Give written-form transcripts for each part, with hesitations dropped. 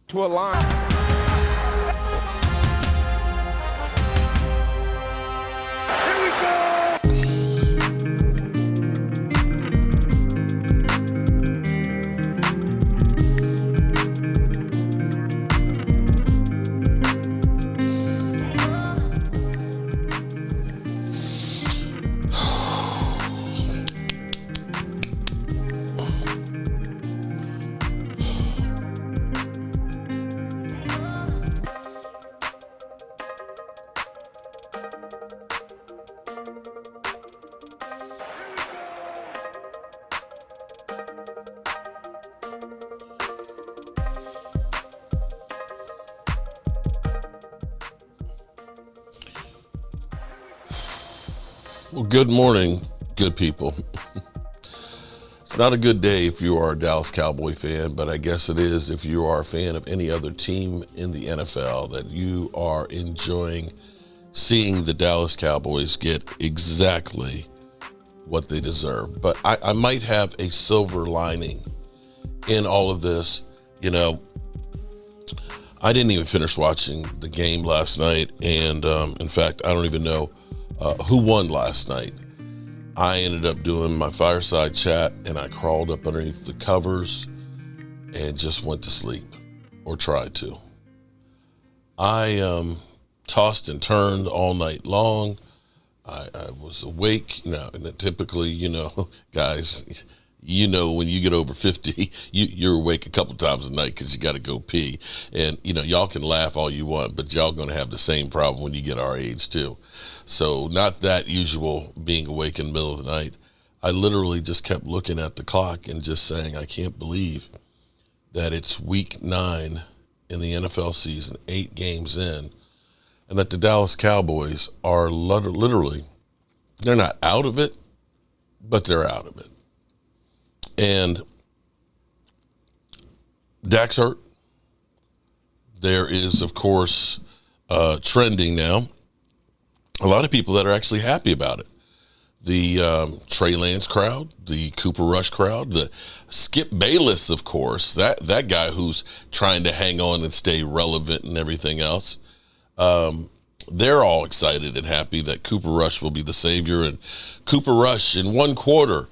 to a line. Well, good morning, good people. It's not a good day if you are a Dallas Cowboy fan, but I guess it is if you are a fan of any other team in the NFL, that you are enjoying seeing the Dallas Cowboys get exactly what they deserve. But I might have a silver lining in all of this. You know, I didn't even finish watching the game last night, and in fact, I don't even know who won last night. I ended up doing my fireside chat, and I crawled up underneath the covers and just went to sleep, or tried to. I tossed and turned all night long. I was awake. Typically, guys, when you get over 50, you're awake a couple times a night because you got to go pee. And, y'all can laugh all you want, but y'all going to have the same problem when you get our age too. So not that usual being awake in the middle of the night. I literally just kept looking at the clock and just saying, I can't believe that it's week 9 in the NFL season, 8 games in, and that the Dallas Cowboys are literally, they're not out of it, but they're out of it. And Dak's hurt. There is, of course, trending now, a lot of people that are actually happy about it. The Trey Lance crowd, the Cooper Rush crowd, the Skip Bayless, of course, that guy who's trying to hang on and stay relevant and everything else. They're all excited and happy that Cooper Rush will be the savior. And Cooper Rush, in one quarter,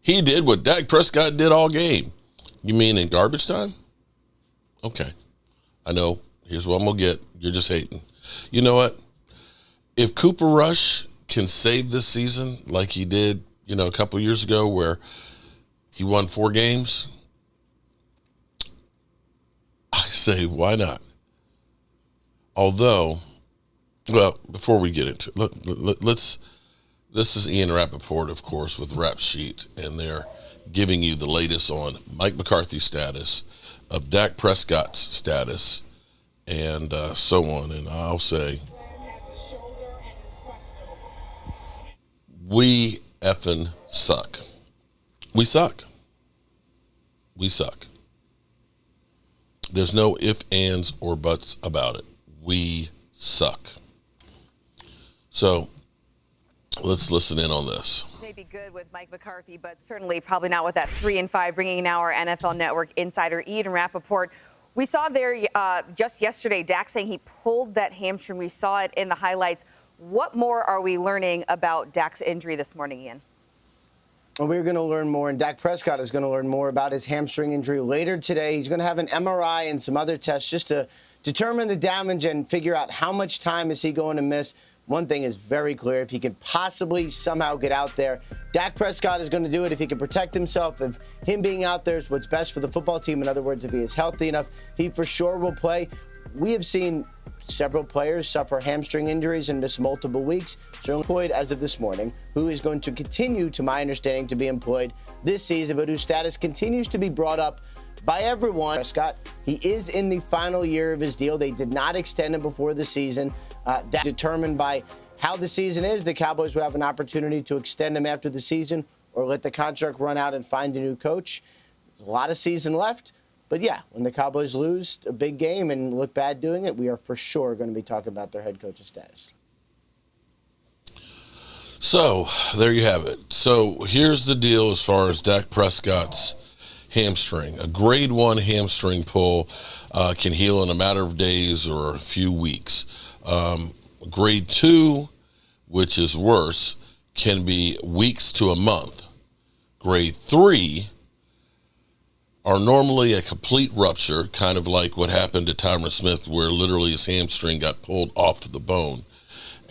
he did what Dak Prescott did all game. You mean in garbage time? Okay. I know. Here's what I'm going to get. You're just hating. You know what? If Cooper Rush can save this season like he did, a couple years ago where he won 4 games, I say, why not? Although, well, before we get into it, let's this is Ian Rappaport, of course, with Rap Sheet, and they're giving you the latest on Mike McCarthy's status, of Dak Prescott's status, and so on. And I'll say, we effing suck. We suck. We suck. There's no ifs, ands, or buts about it. We suck. So let's listen in on this. Maybe good with Mike McCarthy, but certainly probably not with that 3-5, bringing now our NFL Network insider Ian Rappaport. We saw there just yesterday Dak saying he pulled that hamstring. We saw it in the highlights. What more are we learning about Dak's injury this morning, Ian? Well, we're going to learn more, and Dak Prescott is going to learn more about his hamstring injury later today. He's going to have an MRI and some other tests just to determine the damage and figure out how much time is he going to miss. One thing is very clear. If he can possibly somehow get out there, Dak Prescott is going to do it. If he can protect himself, if him being out there is what's best for the football team, in other words, if he is healthy enough, he for sure will play. We have seen several players suffer hamstring injuries and miss multiple weeks. So employed as of this morning, who is going to continue, to my understanding, to be employed this season, but whose status continues to be brought up by everyone. Prescott, he is in the final year of his deal. They did not extend him before the season. That's determined by how the season is. The Cowboys will have an opportunity to extend him after the season or let the contract run out and find a new coach. There's a lot of season left. But yeah, when the Cowboys lose a big game and look bad doing it, we are for sure going to be talking about their head coach's status. So there you have it. So here's the deal as far as Dak Prescott's hamstring. A grade 1 hamstring pull can heal in a matter of days or a few weeks. Grade 2, which is worse, can be weeks to a month. Grade 3 are normally a complete rupture, kind of like what happened to Tyron Smith, where literally his hamstring got pulled off the bone,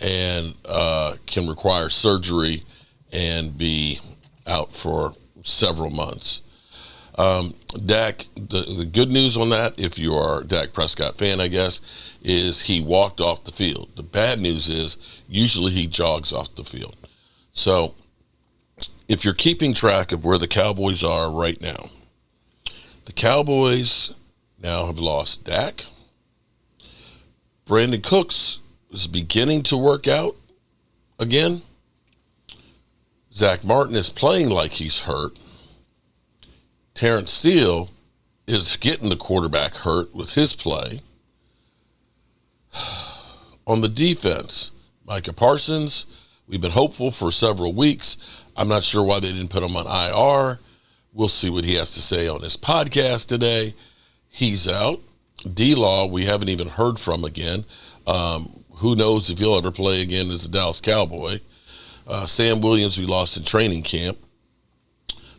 and can require surgery and be out for several months. Dak, the good news on that, if you are a Dak Prescott fan, I guess, is he walked off the field. The bad news is usually he jogs off the field. So if you're keeping track of where the Cowboys are right now, the Cowboys now have lost Dak. Brandon Cooks is beginning to work out again. Zach Martin is playing like he's hurt. Terrence Steele is getting the quarterback hurt with his play. On the defense, Micah Parsons, we've been hopeful for several weeks. I'm not sure why they didn't put him on IR. We'll see what he has to say on his podcast today. He's out. D-Law, we haven't even heard from again. Who knows if he'll ever play again as a Dallas Cowboy. Sam Williams, we lost in training camp.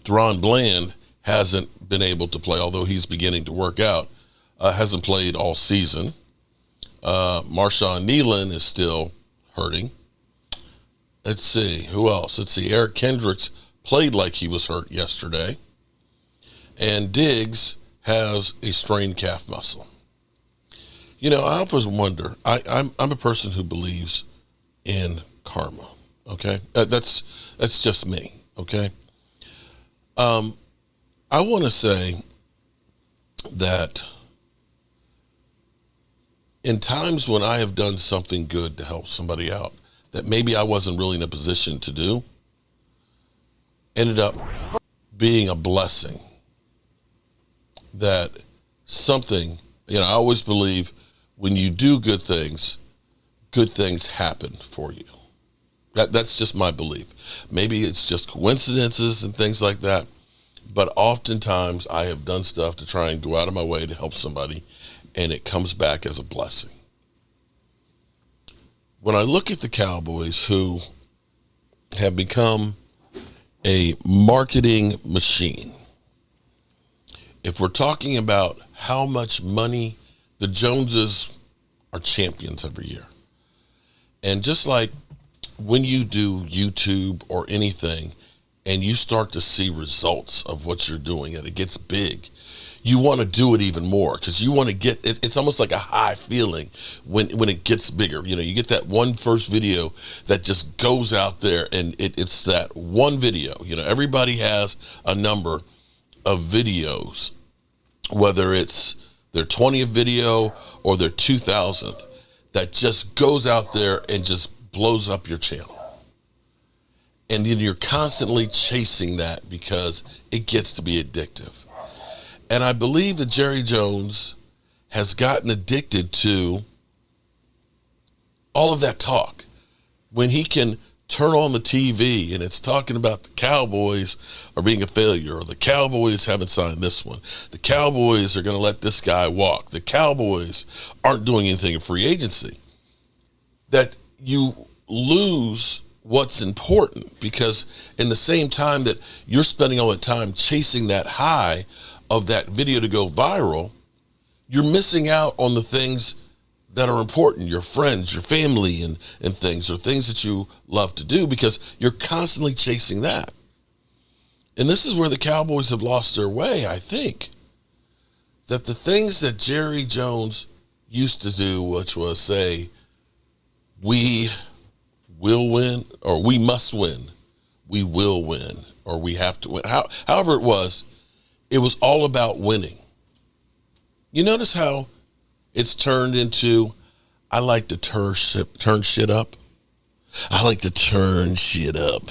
Deron Bland hasn't been able to play, although he's beginning to work out. Hasn't played all season. Marshawn Nealon is still hurting. Let's see, who else? Let's see, Eric Kendricks played like he was hurt yesterday. And Diggs has a strained calf muscle. You know, I always wonder, I'm a person who believes in karma, okay? That's just me, okay? I want to say that in times when I have done something good to help somebody out that maybe I wasn't really in a position to do, ended up being a blessing. That something, you know, I always believe when you do good things happen for you. That's just my belief. Maybe it's just coincidences and things like that, but oftentimes I have done stuff to try and go out of my way to help somebody, and it comes back as a blessing. When I look at the Cowboys, who have become a marketing machine, if we're talking about how much money, the Joneses are champions every year. And just like when you do YouTube or anything and you start to see results of what you're doing and it gets big, you want to do it even more because you want to get it. It's almost like a high feeling when it gets bigger. You know, you get that one first video that just goes out there, and it's that one video. You know, everybody has a number of videos, whether it's their 20th video or their 2000th, that just goes out there and just blows up your channel. And then you're constantly chasing that because it gets to be addictive. And I believe that Jerry Jones has gotten addicted to all of that talk. When he can turn on the TV and it's talking about the Cowboys are being a failure, or the Cowboys haven't signed this one, the Cowboys are going to let this guy walk, the Cowboys aren't doing anything in free agency, that you lose what's important, because in the same time that you're spending all the time chasing that high of that video to go viral, you're missing out on the things that are important, your friends, your family, and things, or things that you love to do, because you're constantly chasing that. And this is where the Cowboys have lost their way, I think. That the things that Jerry Jones used to do, which was say, we will win, or we must win, we will win, or we have to win. However it was all about winning. You notice how it's turned into, I like to turn shit up. I like to turn shit up.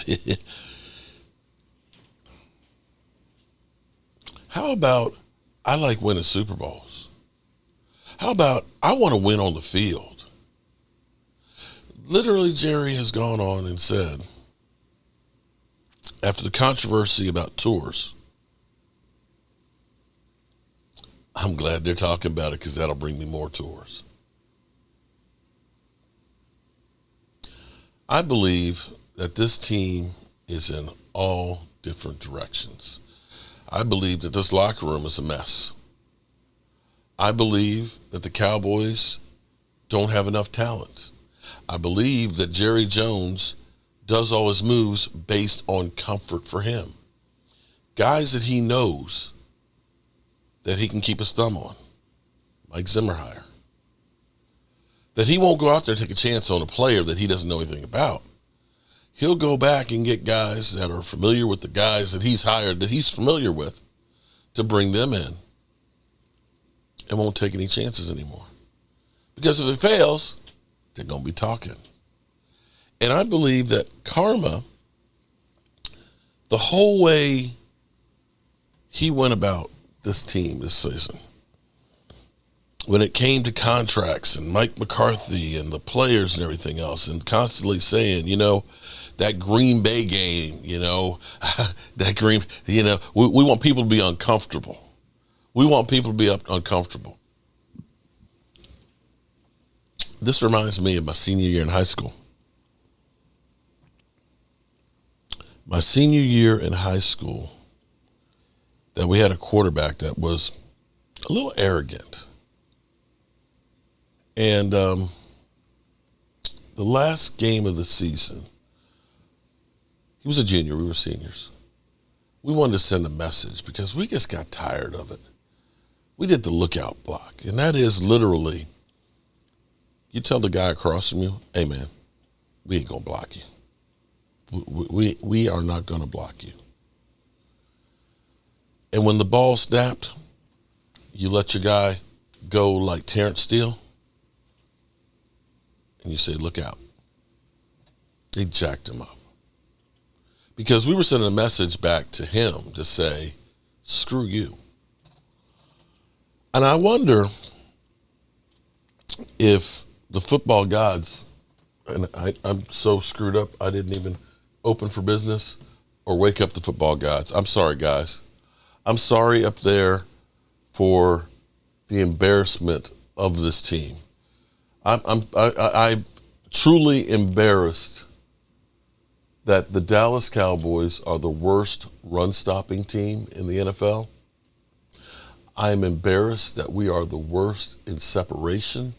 How about, I like winning Super Bowls? How about, I want to win on the field? Literally, Jerry has gone on and said, after the controversy about tours, I'm glad they're talking about it because that'll bring me more tours. I believe that this team is in all different directions. I believe that this locker room is a mess. I believe that the Cowboys don't have enough talent. I believe that Jerry Jones does all his moves based on comfort for him. Guys that he knows that he can keep his thumb on, like Zimmerhire. That he won't go out there and take a chance on a player that he doesn't know anything about. He'll go back and get guys that are familiar with the guys that he's hired, that he's familiar with, to bring them in, and won't take any chances anymore. Because if it fails, they're going to be talking. And I believe that karma, the whole way he went about this team this season, when it came to contracts and Mike McCarthy and the players and everything else, and constantly saying, that Green Bay game, we want people to be uncomfortable. We want people to be uncomfortable. This reminds me of my senior year in high school. My senior year in high school, that we had a quarterback that was a little arrogant. And the last game of the season, he was a junior, we were seniors. We wanted to send a message because we just got tired of it. We did the lookout block, and that is literally, you tell the guy across from you, hey man, we ain't gonna block you. We are not gonna block you. And when the ball snapped, you let your guy go like Terrence Steele, and you say, look out. They jacked him up. Because we were sending a message back to him to say, screw you. And I wonder if the football gods, and I'm so screwed up, I didn't even open for business or wake up the football gods. I'm sorry, guys. I'm sorry up there for the embarrassment of this team. I'm truly embarrassed that the Dallas Cowboys are the worst run-stopping team in the NFL. I'm embarrassed that we are the worst in separation.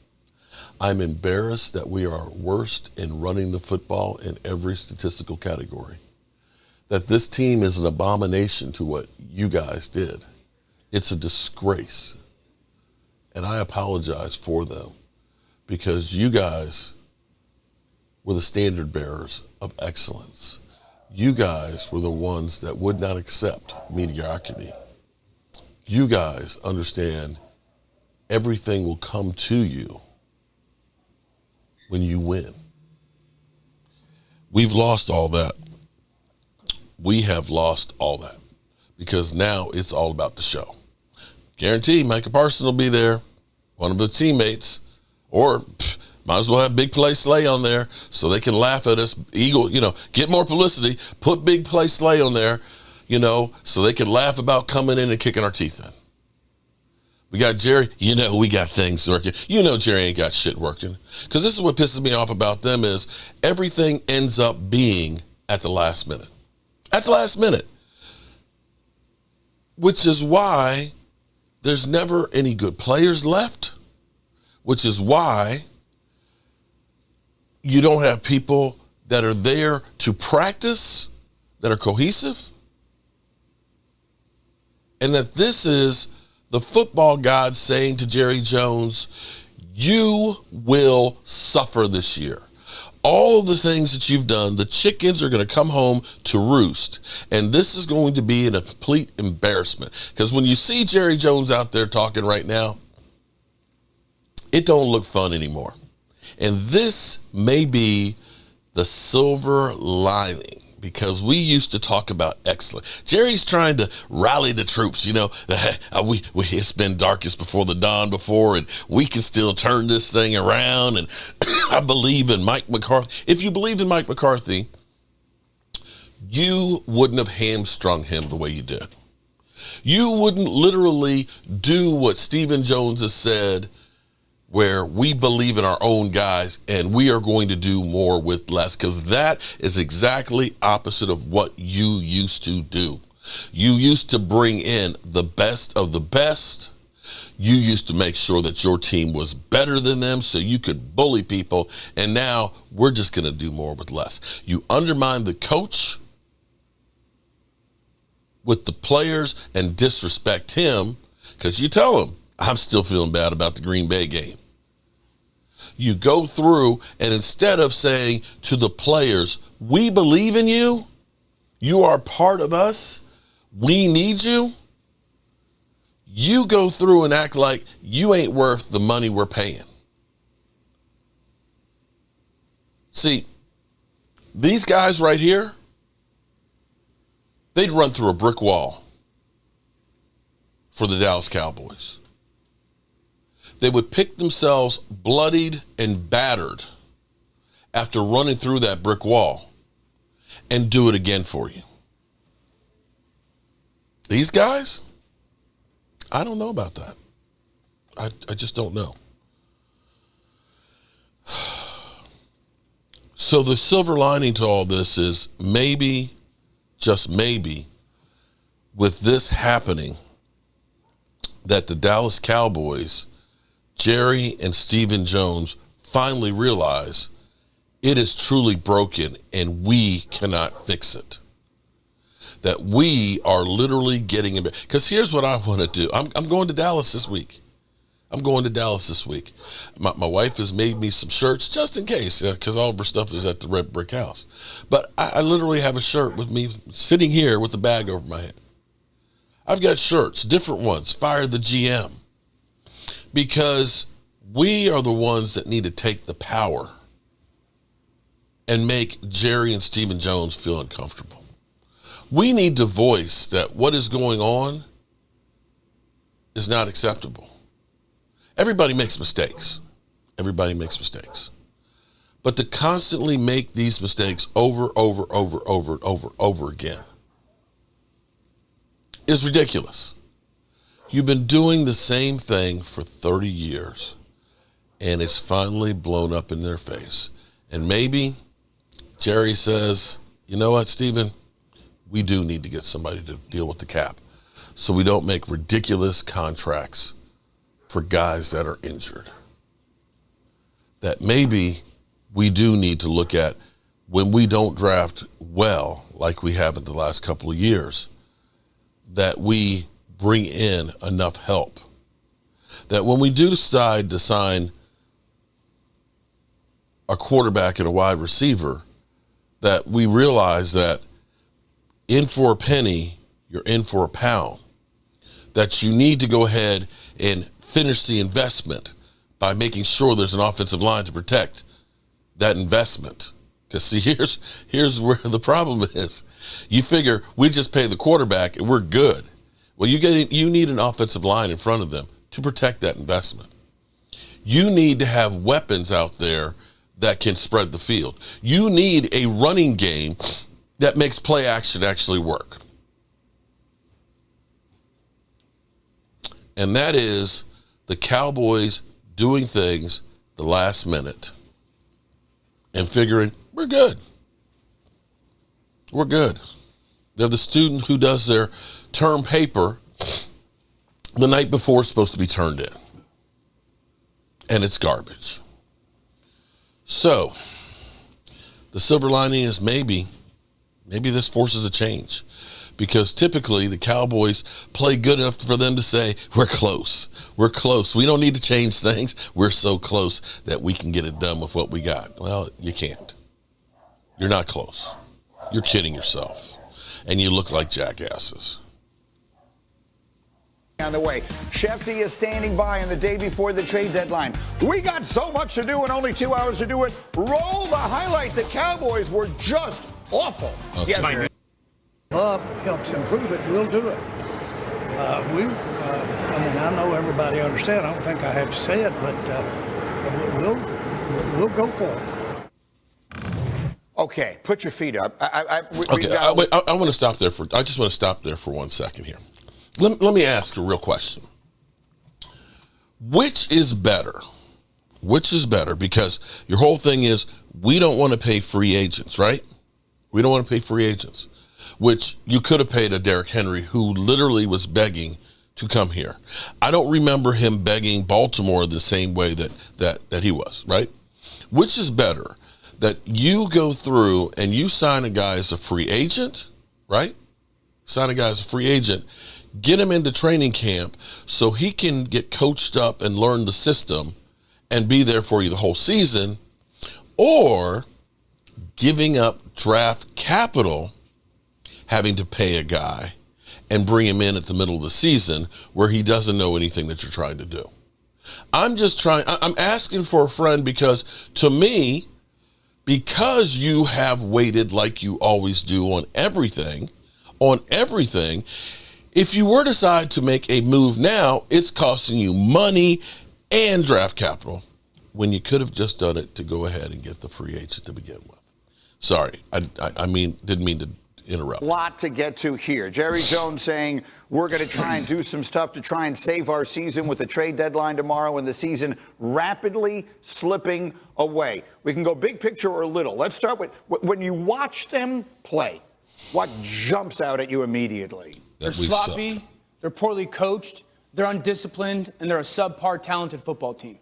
I'm embarrassed that we are worst in running the football in every statistical category. That this team is an abomination to what you guys did. It's a disgrace. And I apologize for them because you guys were the standard bearers of excellence. You guys were the ones that would not accept mediocrity. You guys understand everything will come to you when you win. We've lost all that. We have lost all that because now it's all about the show. Guaranteed Micah Parsons will be there, one of the teammates, or might as well have Big Play Slay on there so they can laugh at us. Eagle, get more publicity, put Big Play Slay on there, so they can laugh about coming in and kicking our teeth in. We got Jerry, we got things working. Jerry ain't got shit working. Because this is what pisses me off about them is everything ends up being at the last minute. At the last minute. Which is why there's never any good players left. Which is why you don't have people that are there to practice, that are cohesive. And that this is the football god saying to Jerry Jones, you will suffer this year. All of the things that you've done, the chickens are going to come home to roost. And this is going to be a complete embarrassment. Because when you see Jerry Jones out there talking right now, it don't look fun anymore. And this may be the silver lining. Because we used to talk about excellence. Jerry's trying to rally the troops. It's been darkest before the dawn before, and we can still turn this thing around. And I believe in Mike McCarthy. If you believed in Mike McCarthy, you wouldn't have hamstrung him the way you did. You wouldn't literally do what Stephen Jones has said, where we believe in our own guys and we are going to do more with less, because that is exactly opposite of what you used to do. You used to bring in the best of the best. You used to make sure that your team was better than them so you could bully people. And now we're just going to do more with less. You undermine the coach with the players and disrespect him because you tell him, I'm still feeling bad about the Green Bay game. You go through and instead of saying to the players, we believe in you, you are part of us, we need you, you go through and act like you ain't worth the money we're paying. See, these guys right here, they'd run through a brick wall for the Dallas Cowboys. They would pick themselves bloodied and battered after running through that brick wall and do it again for you. These guys, I don't know about that. I just don't know. So the silver lining to all this is maybe, just maybe, with this happening, that the Dallas Cowboys, Jerry and Stephen Jones, finally realize it is truly broken and we cannot fix it. That we are literally getting in. Because here's what I want to do. I'm going to Dallas this week. My wife has made me some shirts just in case, because all of her stuff is at the Red Brick House. But I literally have a shirt with me sitting here with the bag over my head. I've got shirts, different ones, Fire the GM. Because we are the ones that need to take the power and make Jerry and Stephen Jones feel uncomfortable. We need to voice that what is going on is not acceptable. Everybody makes mistakes. But to constantly make these mistakes over again is ridiculous. You've been doing the same thing for 30 years, and it's finally blown up in their face. And maybe Jerry says, you know what, Stephen? We do need to get somebody to deal with the cap so we don't make ridiculous contracts for guys that are injured. That maybe we do need to look at when we don't draft well, like we have in the last couple of years, that we bring in enough help. That when we do decide to sign a quarterback and a wide receiver, that we realize that in for a penny, you're in for a pound. That you need to go ahead and finish the investment by making sure there's an offensive line to protect that investment. Because see, here's where the problem is. You figure we just pay the quarterback and we're good. Well, you need an offensive line in front of them to protect that investment. You need to have weapons out there that can spread the field. You need a running game that makes play action actually work. And that is the Cowboys doing things the last minute and figuring, we're good. We're good. They have the student who does their term paper the night before it's supposed to be turned in. And it's garbage. So, the silver lining is maybe this forces a change. Because typically the Cowboys play good enough for them to say, we're close. We're close. We don't need to change things. We're so close that we can get it done with what we got. Well, you can't. You're not close. You're kidding yourself. And you look like jackasses. On the way, Shefty is standing by on the day before the trade deadline. We got so much to do and only 2 hours to do it. Roll the highlight. The Cowboys were just awful. Okay. Yes, Love helps improve it, we'll do it. I mean, I know everybody understands. I don't think I have to say it, but we'll go for it. Okay, put your feet up. I want to stop there I just want to stop there for 1 second here. let me ask a real question. Which is better? Which is better? Because your whole thing is we don't want to pay free agents, right? We don't want to pay free agents, which you could have paid a Derrick Henry who literally was begging to come here. I don't remember him begging Baltimore the same way that he was, right? Which is better, that you go through and you sign a guy as a free agent, right? Sign a guy as a free agent, get him into training camp so he can get coached up and learn the system and be there for you the whole season, or giving up draft capital, having to pay a guy and bring him in at the middle of the season where he doesn't know anything that you're trying to do. I'm asking for a friend because to me, because you have waited like you always do on everything, if you were to decide to make a move now, it's costing you money and draft capital when you could have just done it to go ahead and get the free agent to begin with. Sorry, I mean, didn't mean to interrupt. Lot to get to here. Jerry Jones saying we're going to try and do some stuff to try and save our season with the trade deadline tomorrow and the season rapidly slipping away. We can go big picture or little. Let's start with when you watch them play, what jumps out at you immediately? They're sloppy, they're poorly coached, they're undisciplined, and they're a subpar talented football team.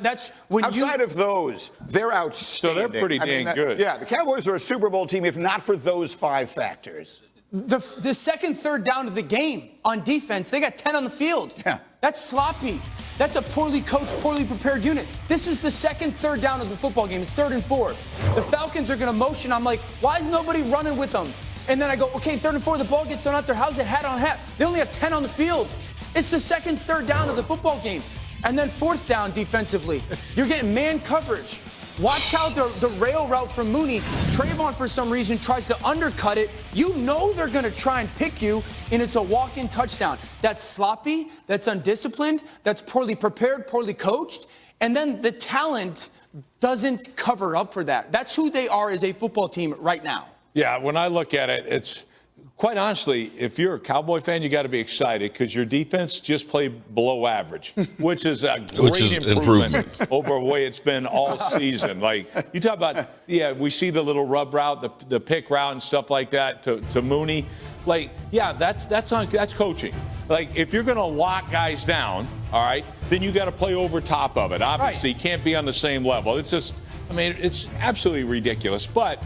That's when outside of those, they're outstanding. So they're pretty dang good. Yeah, the Cowboys are a Super Bowl team if not for those 5 factors. The second, third down of the game on defense, they got 10 on the field. Yeah. That's sloppy. That's a poorly coached, poorly prepared unit. This is the second, third down of the football game. It's 3rd and 4. The Falcons are going to motion. I'm like, why is nobody running with them? And then I go, okay, 3rd and 4, the ball gets thrown out there. How's it hat on hat? They only have 10 on the field. It's the second, third down of the football game. And then 4th down defensively. You're getting man coverage. Watch how the rail route from Mooney, Trayvon for some reason tries to undercut it. You know they're going to try and pick you, and it's a walk-in touchdown. That's sloppy, that's undisciplined, that's poorly prepared, poorly coached, and then the talent doesn't cover up for that. That's who they are as a football team right now. Yeah, when I look at it, it's quite honestly, if you're a Cowboy fan, you got to be excited because your defense just played below average, which is a great improvement over the way it's been all season. Like you talk about, yeah, we see the little rub route, the pick route and stuff like that to Mooney. Like, yeah, that's coaching. Like if you're going to lock guys down, all right, then you got to play over top of it. Obviously, you can't be on the same level. It's just, I mean, it's absolutely ridiculous, but.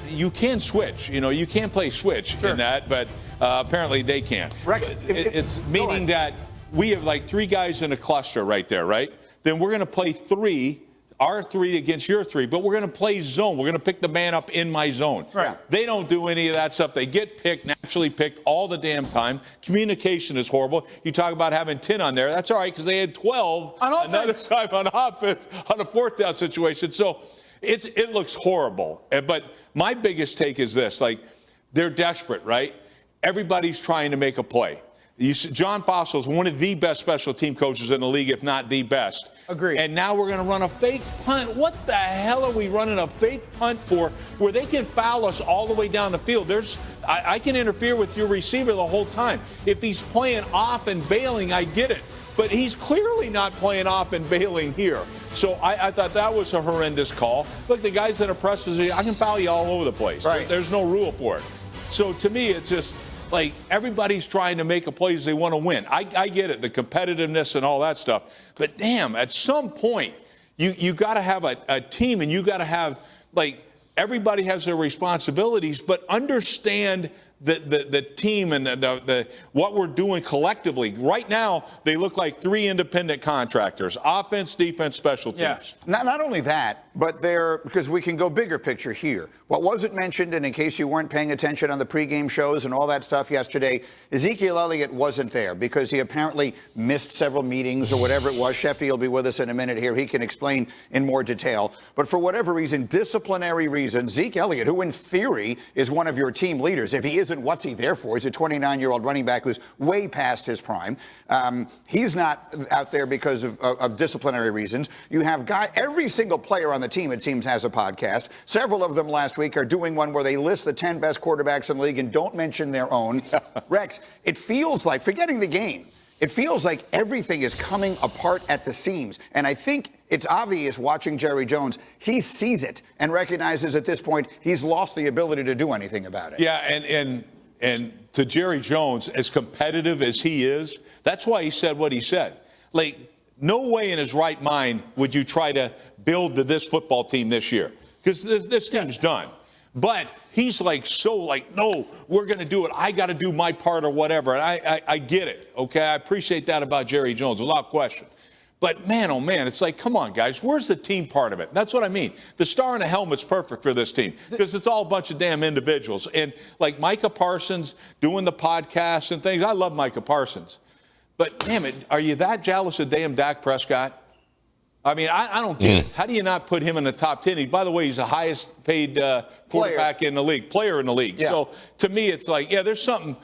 You can switch, you can play switch in that, but apparently they can't. Rex, it's meaning that we have like 3 guys in a cluster right there, right? Then we're going to play our 3 against your 3, but we're going to play zone. We're going to pick the man up in my zone. Right. They don't do any of that stuff. They get picked, naturally picked all the damn time. Communication is horrible. You talk about having 10 on there. That's all right because they had 12 on another time on offense on a 4th down situation. So it looks horrible. But my biggest take is this, like, they're desperate, right? Everybody's trying to make a play. John Fossil is one of the best special team coaches in the league, if not the best. Agreed. And now we're going to run a fake punt. What the hell are we running a fake punt for where they can foul us all the way down the field? I can interfere with your receiver the whole time. If he's playing off and bailing, I get it. But he's clearly not playing off and bailing here. So I thought that was a horrendous call. Look, the guys that are pressed, I can foul you all over the place. Right. There's no rule for it. So to me, it's just like everybody's trying to make a play as they want to win. I get it, the competitiveness and all that stuff. But damn, at some point, you got to have a team and you got to have, like, everybody has their responsibilities, but understand the team and the what we're doing collectively. Right now, they look like 3 independent contractors: offense, defense, special teams. Yeah. Not only that, but because we can go bigger picture here. What wasn't mentioned, and in case you weren't paying attention on the pregame shows and all that stuff yesterday, Ezekiel Elliott wasn't there because he apparently missed several meetings or whatever it was. Shefty will be with us in a minute here. He can explain in more detail. But for whatever reason, disciplinary reasons, Zeke Elliott, who in theory is one of your team leaders, if he is isn't what's he there for. He's a 29-year-old running back who's way past his prime. He's not out there because of disciplinary reasons. You have every single player on the team, it seems, has a podcast. Several of them last week are doing one where they list the 10 best quarterbacks in the league and don't mention their own. Rex, it feels like, forgetting the game, it feels like everything is coming apart at the seams. And I think it's obvious watching Jerry Jones, he sees it and recognizes at this point he's lost the ability to do anything about it. Yeah, and to Jerry Jones, as competitive as he is, that's why he said what he said. Like, no way in his right mind would you try to build to this football team this year, because this team's done. But he's no, we're going to do it. I got to do my part or whatever. And I get it, okay? I appreciate that about Jerry Jones, without question. But, man, oh, man, it's like, come on, guys, where's the team part of it? That's what I mean. The star in the helmet's perfect for this team because it's all a bunch of damn individuals. And, like, Micah Parsons doing the podcasts and things, I love Micah Parsons. But, damn it, are you that jealous of damn Dak Prescott? I mean, I don't get it. How do you not put him in the top 10? By the way, he's the highest paid quarterback in the league, player in the league. Yeah. So to me, it's like, yeah, there's something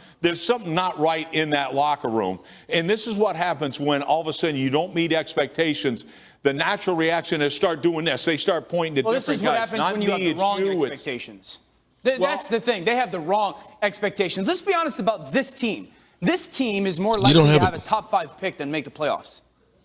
not right in that locker room. And this is what happens when all of a sudden you don't meet expectations. The natural reaction is start doing this. They start pointing to different guys. This is what happens when you have the wrong expectations. That's the thing. They have the wrong expectations. Let's be honest about this team. This team is more likely to have a top 5 pick than make the playoffs.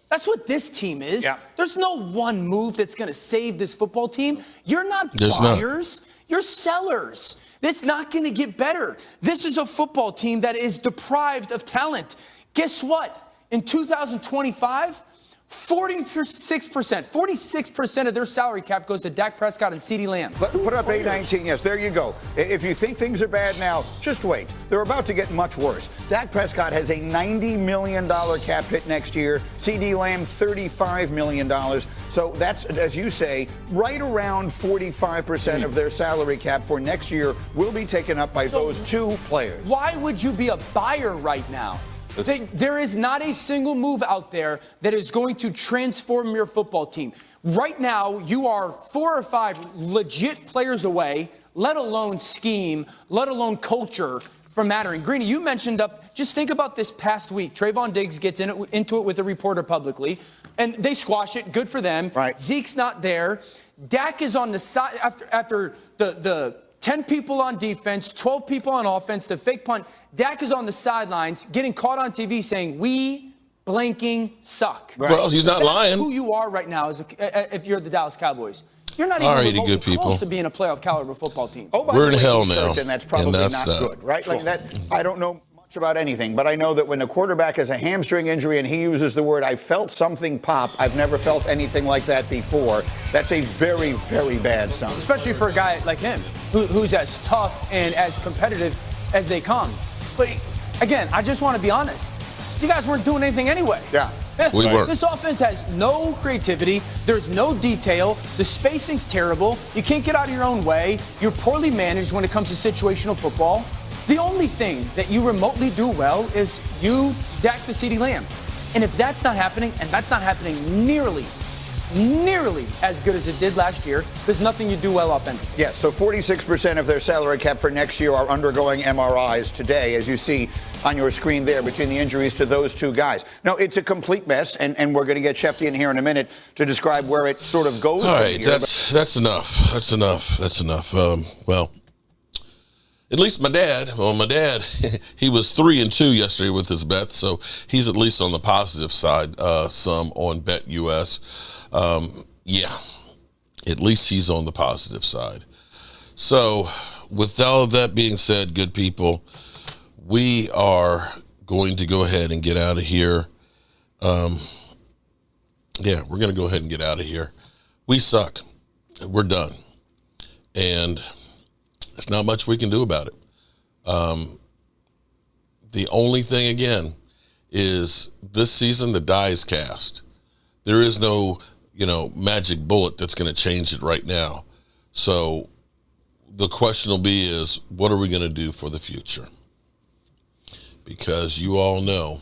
That's what this team is. Yeah. There's no one move that's going to save this football team. You're not buyers. You're sellers. It's not going to get better. This is a football team that is deprived of talent. Guess what? In 2025, 46% of their salary cap goes to Dak Prescott and CeeDee Lamb. Put up 819. Yes, there you go. If you think things are bad now, just wait. They're about to get much worse. Dak Prescott has a $90 million cap hit next year. CeeDee Lamb, $35 million. So that's, as you say, right around 45% of their salary cap for next year will be taken up by those two players. Why would you be a buyer right now? There is not a single move out there that is going to transform your football team. Right now, you are 4 or 5 legit players away, let alone scheme, let alone culture, from mattering. Greeny, you mentioned just think about this past week. Trayvon Diggs gets into it with a reporter publicly, and they squash it. Good for them. Right. Zeke's not there. Dak is on the side after the 10 people on defense, 12 people on offense, the fake punt. Dak is on the sidelines getting caught on TV saying, we blanking suck. Right. Well, he's not lying. Who you are right now if you're the Dallas Cowboys. You're not even close to being a playoff caliber football team. Oh, we're in hell now. And that's probably not good, right? Like that, I don't know much about anything, but I know that when a quarterback has a hamstring injury and he uses the word, I felt something pop, I've never felt anything like that before, that's a very, very bad sign. Especially for a guy like him, who's as tough and as competitive as they come. But again, I just want to be honest. You guys weren't doing anything anyway. Yeah. We weren't. This offense has no creativity. There's no detail. The spacing's terrible. You can't get out of your own way. You're poorly managed when it comes to situational football. The only thing that you remotely do well is you Dak to CeeDee Lamb. And if that's not happening, and that's not happening nearly as good as it did last year, there's nothing you do well offensively. Yes, so 46% of their salary cap for next year are undergoing MRIs today, as you see on your screen there, between the injuries to those two guys. No, it's a complete mess, and we're going to get Shefty in here in a minute to describe where it sort of goes. All right, that's enough. That's enough. Well, at least my dad, he was 3-2 yesterday with his bets, so he's at least on the positive side, some on BetUS. Yeah, at least he's on the positive side. So with all of that being said, good people, we are going to go ahead and get out of here. We're going to go ahead and get out of here. We suck. We're done. And there's not much we can do about it. The only thing, again, is this season the die is cast. There is no, magic bullet that's going to change it right now. So the question will be is, what are we going to do for the future? Because you all know,